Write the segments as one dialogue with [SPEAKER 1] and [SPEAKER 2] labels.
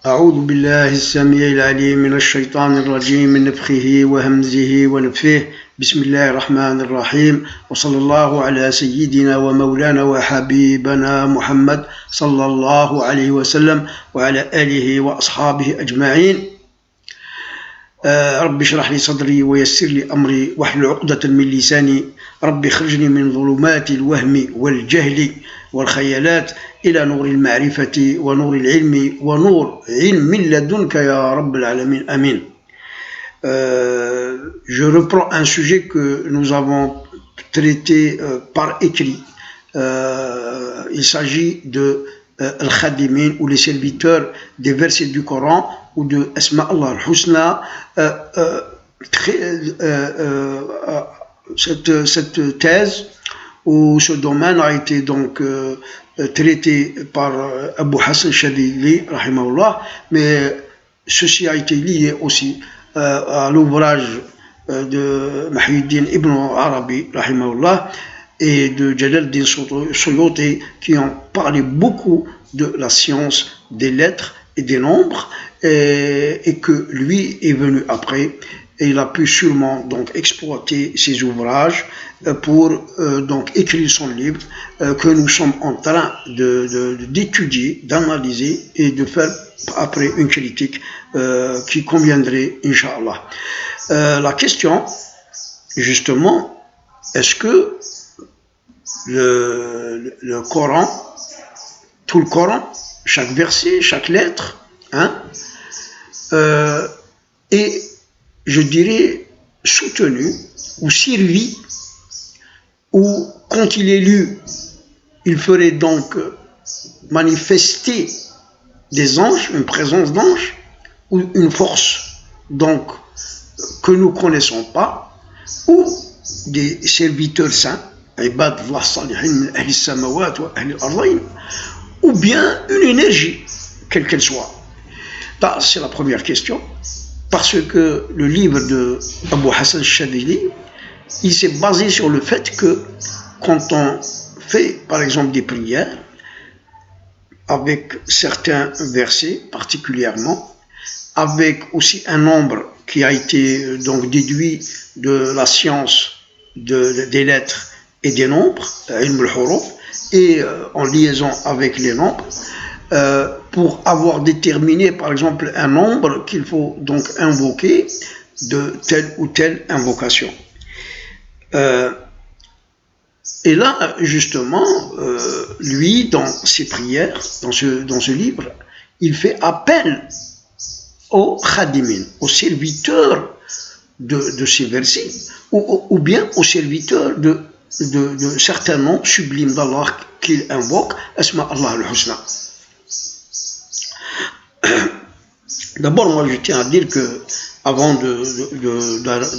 [SPEAKER 1] أعوذ بالله السميع العليم من الشيطان الرجيم من نفخه وهمزه ونفثه بسم الله الرحمن الرحيم وصلى الله على سيدنا ومولانا وحبيبنا محمد صلى الله عليه وسلم وعلى آله وأصحابه أجمعين. رب اشرح لي صدري ويسر لي أمري واحلل عقدة من لساني رب اخرجني من ظلمات الوهم والجهل والخيالات إلى نور المعرفة ونور العلم ونور علم لدنك يا رب العالمين آمين. Je reprends un sujet que nous avons traité par écrit. Il s'agit de Al-Khadimin ou les serviteurs des versets du Coran ou de Asma Allah al-Husna. Cette thèse ou ce domaine a été donc traité par Abu Hassan Shadili, rahimahullah, mais ceci a été lié aussi à l'ouvrage de Muhyiddin Ibn Arabi, rahimahullah, et de Jalaluddin Suyuti, qui ont parlé beaucoup de la science des lettres et des nombres, et que lui est venu après, et il a pu sûrement donc exploiter ses ouvrages pour donc écrire son livre que nous sommes en train d'étudier, d'analyser et de faire après une critique qui conviendrait, Inch'Allah. La question, justement, est-ce que le Coran, tout le Coran, chaque verset, chaque lettre, est, je dirais, soutenu ou servi, ou quand il est lu, il ferait donc manifester des anges, une présence d'anges, ou une force donc que nous ne connaissons pas, ou des serviteurs saints, ou bien une énergie, quelle qu'elle soit. Ça, c'est la première question, parce que le livre de Abu Hassan Shadili, il s'est basé sur le fait que quand on fait par exemple des prières, avec certains versets particulièrement, avec aussi un nombre qui a été donc déduit de la science des lettres et des nombres, ilm al-huruf, et en liaison avec les nombres, pour avoir déterminé par exemple un nombre qu'il faut donc invoquer de telle ou telle invocation. Et là, justement, lui, dans ses prières, dans ce livre, il fait appel aux khadimin, aux serviteurs de ces versets, ou bien aux serviteurs de certains noms sublimes d'Allah qu'il invoque, Asma Allah al-Husna. D'abord, moi, je tiens à dire que avant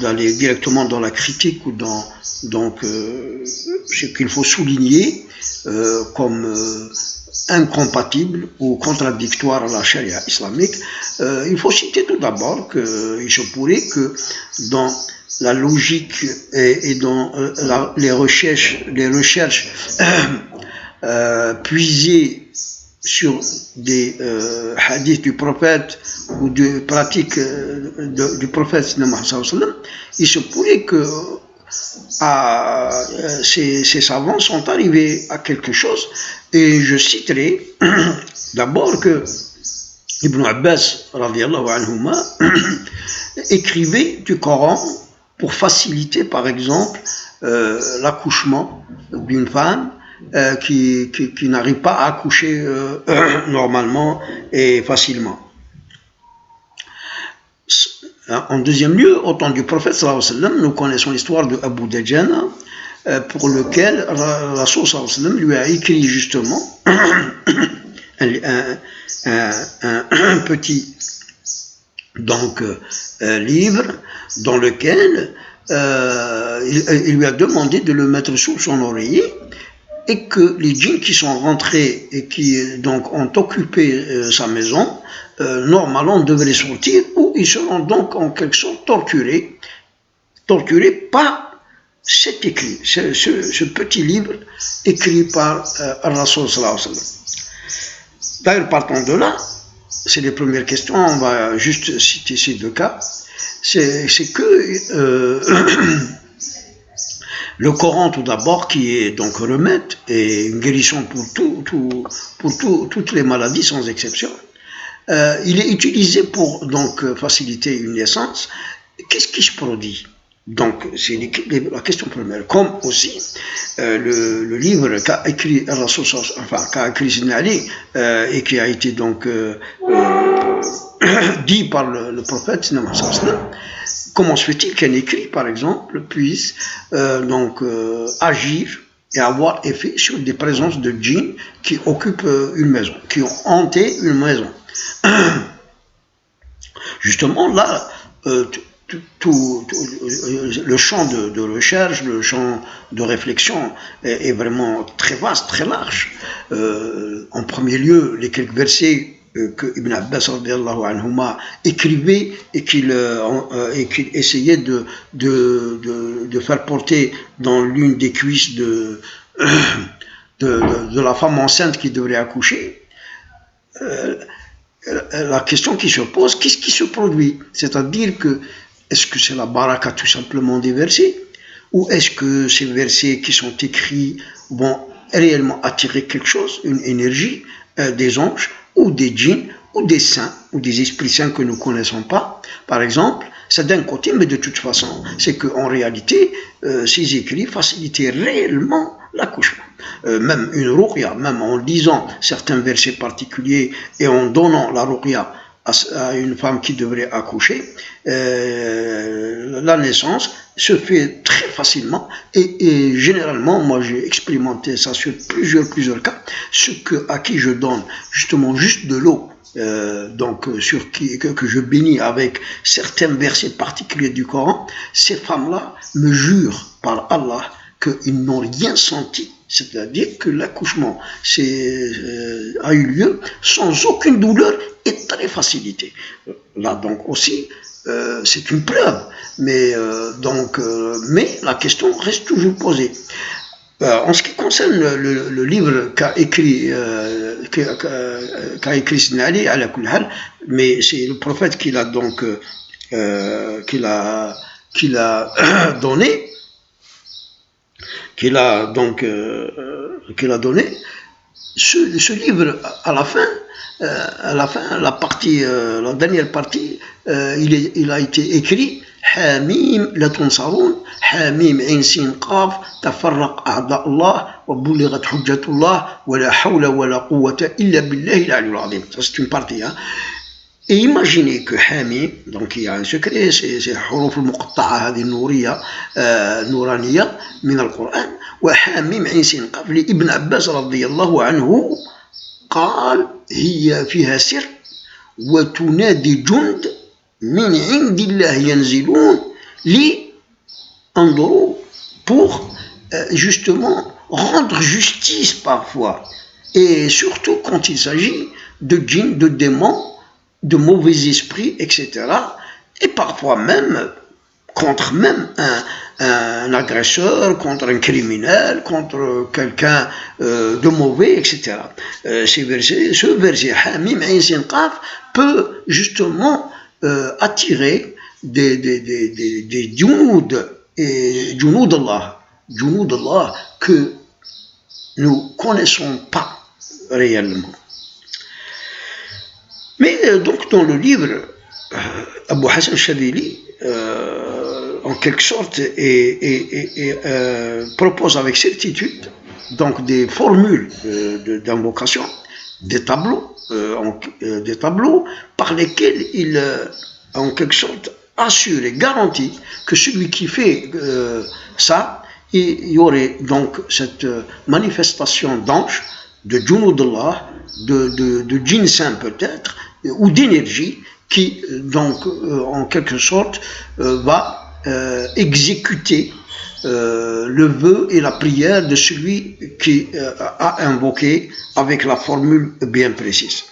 [SPEAKER 1] d'aller directement dans la critique ou dans ce qu'il faut souligner comme incompatible ou contradictoire à la charia islamique, il faut citer tout d'abord qu'il se pourrait que dans la logique et dans les recherches puisées sur des hadiths du prophète ou de pratiques du prophète, il se pourrait que ces savants sont arrivés à quelque chose, et je citerai d'abord que Ibn Abbas radiallahu anhuma écrivait du Coran pour faciliter par exemple l'accouchement d'une femme qui n'arrive pas à accoucher normalement et facilement. En deuxième lieu, au temps du prophète sallallahu alayhi wa sallam, nous connaissons l'histoire de Abu Dajjana, pour lequel Rasul sallallahu alayhi wa sallam lui a écrit justement un petit donc livre dans lequel il lui a demandé de le mettre sous son oreiller, et que les djinns qui sont rentrés et qui donc ont occupé sa maison, normalement devraient sortir, ou ils seront donc en quelque sorte torturés par cet écrit, ce petit livre écrit par Rasul sallallahu alayhi wa sallam. D'ailleurs, partant de là, c'est les premières questions, on va juste citer ces deux cas. C'est que le Coran tout d'abord, qui est donc remède et une guérison pour toutes les maladies sans exception, il est utilisé pour donc faciliter une naissance. Qu'est-ce qui se produit? Donc, c'est la question première. Comme aussi le livre qu'a écrit qu'a écrit Sidna Ali, et qui a été donc dit par le prophète, comment se fait-il qu'un écrit, par exemple, puisse agir et avoir effet sur des présences de djinns qui occupent une maison, qui ont hanté une maison? Justement, là, le champ de recherche, le champ de réflexion est vraiment très vaste, très large. En premier lieu, les quelques versets que Ibn Abbas anhuma écrivait et qu'il essayait de faire porter dans l'une des cuisses de la femme enceinte qui devrait accoucher. La question qui se pose, qu'est-ce qui se produit? C'est-à-dire que, est-ce que c'est la baraka tout simplement des versets? Ou est-ce que ces versets qui sont écrits vont réellement attirer quelque chose, une énergie des anges, ou des djinns, ou des saints, ou des esprits saints que nous ne connaissons pas? Par exemple, c'est d'un côté, mais de toute façon, c'est qu'en réalité, ces écrits facilitaient réellement l'accouchement. Même une ruqya, même en lisant certains versets particuliers et en donnant la ruqya à une femme qui devrait accoucher, la naissance se fait très facilement et généralement, moi j'ai expérimenté ça sur plusieurs cas, à qui je donne justement juste de l'eau, que je bénis avec certains versets particuliers du Coran, ces femmes-là me jurent par Allah qu'ils n'ont rien senti, c'est-à-dire que l'accouchement a eu lieu sans aucune douleur et très facilité. Là donc aussi, c'est une preuve, mais la question reste toujours posée. En ce qui concerne le livre qu'a écrit Sidna Ali, mais c'est le prophète qui l'a donc donné, ce livre à la fin, la dernière partie, il a été écrit Hamim la tunsarun, Hamim Ain Sin Qaf, tafarraq a'da Allah wa bulighat hujjatullah wa la hawla wa la quwwata illa billahi al-'aliyyil 'azim. Ça c'est une partie, hein. Et imaginez que Hamim, donc il y a un secret, c'est الحروف المقطعة هذه النورية نورانية من القرآن. وحاميم عين سين قاف لابن عباس رضي الله عنه قال هي فيها سر وتنادي جند من عند الله ينزلون انظروا pour justement rendre justice parfois et surtout quand il s'agit de djinns, de démons, de mauvais esprits, etc. Et parfois même contre même un agresseur, contre un criminel, contre quelqu'un de mauvais, etc. Ce verset Hamim Ain Sin Qaf peut justement attirer des junud et junud Allah que nous connaissons pas réellement. Mais donc dans le livre, Abu Hassan Shadhili, en quelque sorte, propose avec certitude donc des formules d'invocation, des tableaux par lesquels il, en quelque sorte, assure et garantit que celui qui fait ça, il y aurait donc cette manifestation d'ange, de Junudullah, de djinn saint peut-être, ou d'énergie qui donc en quelque sorte va exécuter le vœu et la prière de celui qui a invoqué avec la formule bien précise.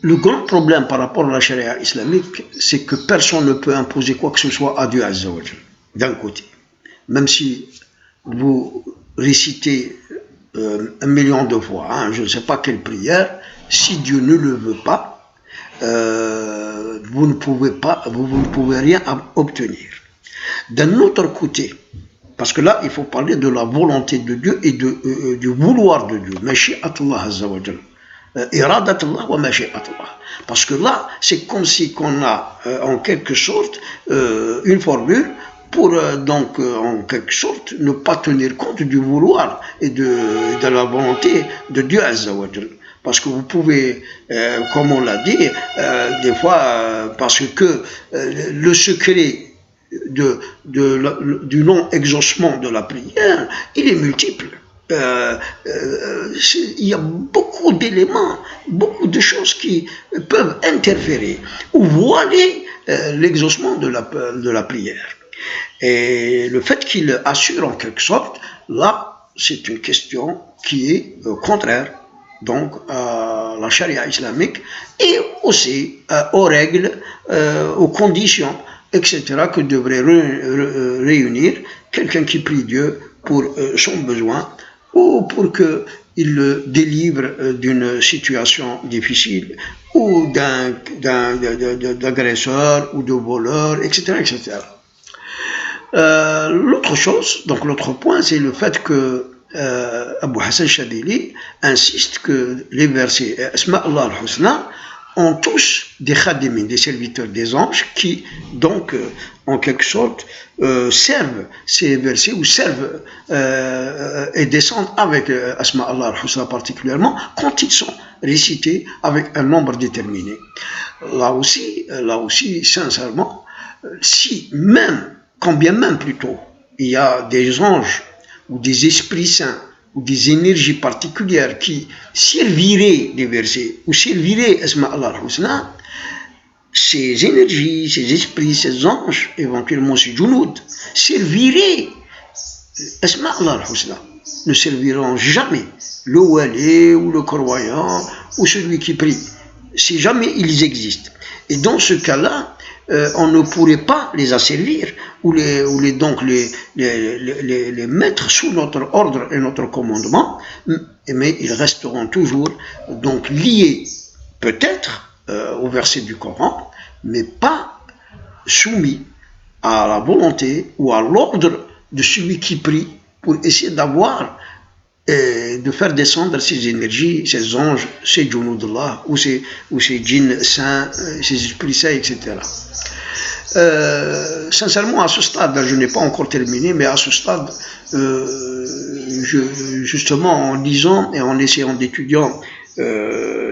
[SPEAKER 1] Le grand problème par rapport à la charia islamique, c'est que personne ne peut imposer quoi que ce soit à Dieu Azza wa Jal, d'un côté. Même si vous récitez 1 million de fois, hein, je ne sais pas quelle prière, si Dieu ne le veut pas, vous ne pouvez rien obtenir. D'un autre côté, parce que là, il faut parler de la volonté de Dieu et du vouloir de Dieu. Mashi'atullah azza wa jal. Iradatullah wa mashi'atullah. Parce que là, c'est comme si qu'on a en quelque sorte une formule pour donc en quelque sorte ne pas tenir compte du vouloir et de la volonté de Dieu azza wa jal. Parce que vous pouvez, comme on l'a dit, des fois, parce que le secret du non-exaucement de la prière, il est multiple. Il y a beaucoup d'éléments, beaucoup de choses qui peuvent interférer ou voiler l'exaucement de la prière. Et le fait qu'il assure en quelque sorte, là, c'est une question qui est contraire donc à la charia islamique et aussi aux règles, aux conditions, etc., que devrait réunir quelqu'un qui prie Dieu pour son besoin ou pour qu'il le délivre d'une situation difficile ou d'agresseur ou de voleur, etc., etc. L'autre chose, donc l'autre point, c'est le fait que Abu Hassan Chadili insiste que les versets Asma Allah al-Husna ont tous des khadimin, des serviteurs des anges qui donc en quelque sorte servent ces versets ou servent et descendent avec Asma Allah al-Husna particulièrement quand ils sont récités avec un nombre déterminé. Là aussi sincèrement, si même, quand bien même plutôt, il y a des anges ou des esprits saints ou des énergies particulières qui serviraient des versets ou serviraient Asma Allah al-Husna, ces énergies, ces esprits, ces anges, éventuellement ces junoud, serviraient Asma Allah al-Husna, ne serviront jamais le wali ou le croyant ou celui qui prie, si jamais ils existent. Et dans ce cas-là, on ne pourrait pas les asservir ou les mettre sous notre ordre et notre commandement, mais ils resteront toujours donc liés peut-être au verset du Coran, mais pas soumis à la volonté ou à l'ordre de celui qui prie pour essayer d'avoir et de faire descendre ces énergies, ces anges, ces junoudullah ou ces djinns saints, ces esprits saints, etc. Sincèrement, à ce stade, je n'ai pas encore terminé, mais à ce stade, justement en lisant et en essayant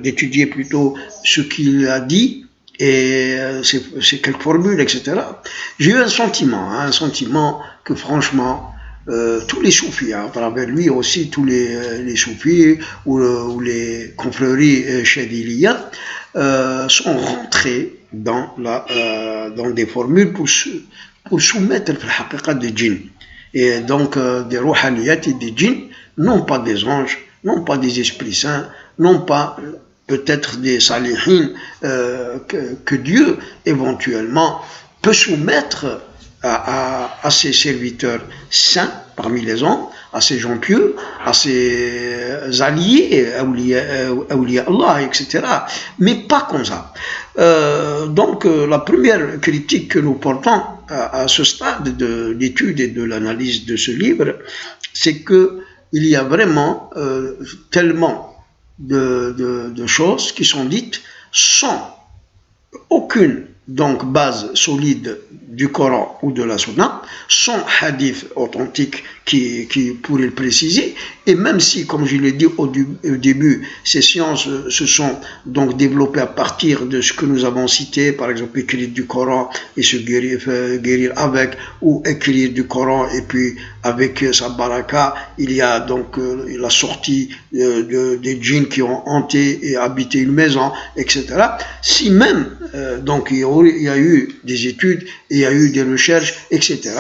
[SPEAKER 1] d'étudier plutôt ce qu'il a dit et ces quelques formules, etc., j'ai eu un sentiment que franchement, tous les soufis, à travers lui aussi, tous les soufis ou les confréries chadiliya sont rentrés dans des formules pour soumettre le haqiqa des djinns. Et donc des rouhaniyat et des djinns, non pas des anges, non pas des esprits saints, non pas peut-être des salihin que Dieu éventuellement peut soumettre à ses serviteurs saints parmi les hommes, à ses gens pieux, à ses alliés, awliya Allah, etc. Mais pas comme ça. Donc la première critique que nous portons à ce stade de l'étude et de l'analyse de ce livre, c'est que il y a vraiment tellement de choses qui sont dites sans aucune donc base solide du Coran ou de la Sunna, sans hadith authentique qui pourrait le préciser, et même si, comme je l'ai dit au début, ces sciences se sont donc développées à partir de ce que nous avons cité, par exemple écrire du Coran et se guérir avec, ou écrire du Coran et puis avec sa baraka, il y a donc la sortie des djinns qui ont hanté et habité une maison, etc. Si même donc il y a eu des études, il y a eu des recherches, etc.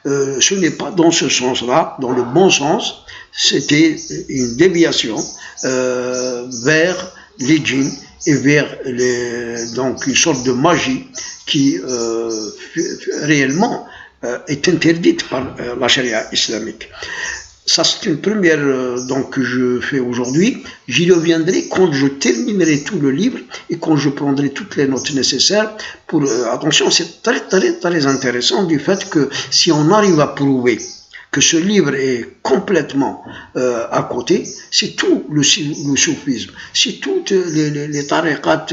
[SPEAKER 1] Ce n'est pas dans ce sens-là, dans le bon sens, c'était une déviation vers les djinns et vers donc une sorte de magie qui réellement est interdite par la charia islamique. ça c'est une première donc, que je fais aujourd'hui. J'y reviendrai quand je terminerai tout le livre et quand je prendrai toutes les notes nécessaires. Pour, attention, c'est très intéressant du fait que si on arrive à prouver que ce livre est complètement à côté, c'est tout le soufisme, c'est toutes les tariqat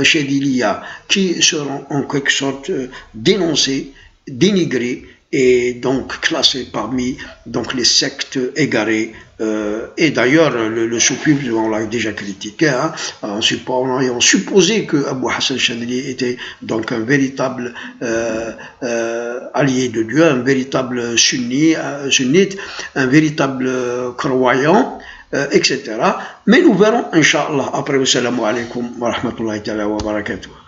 [SPEAKER 1] shadiliya qui seront en quelque sorte dénoncées, dénigrées et donc classées parmi donc, les sectes égarées. Et d'ailleurs, le soufisme, on l'a déjà critiqué, hein, en supposé que Abu Hassan Chadili était donc un véritable allié de Dieu, un véritable sunnite, un véritable croyant, etc. Mais nous verrons, Inch'Allah, après. Wassalamu alaikum wa rahmatullahi wa barakatuh.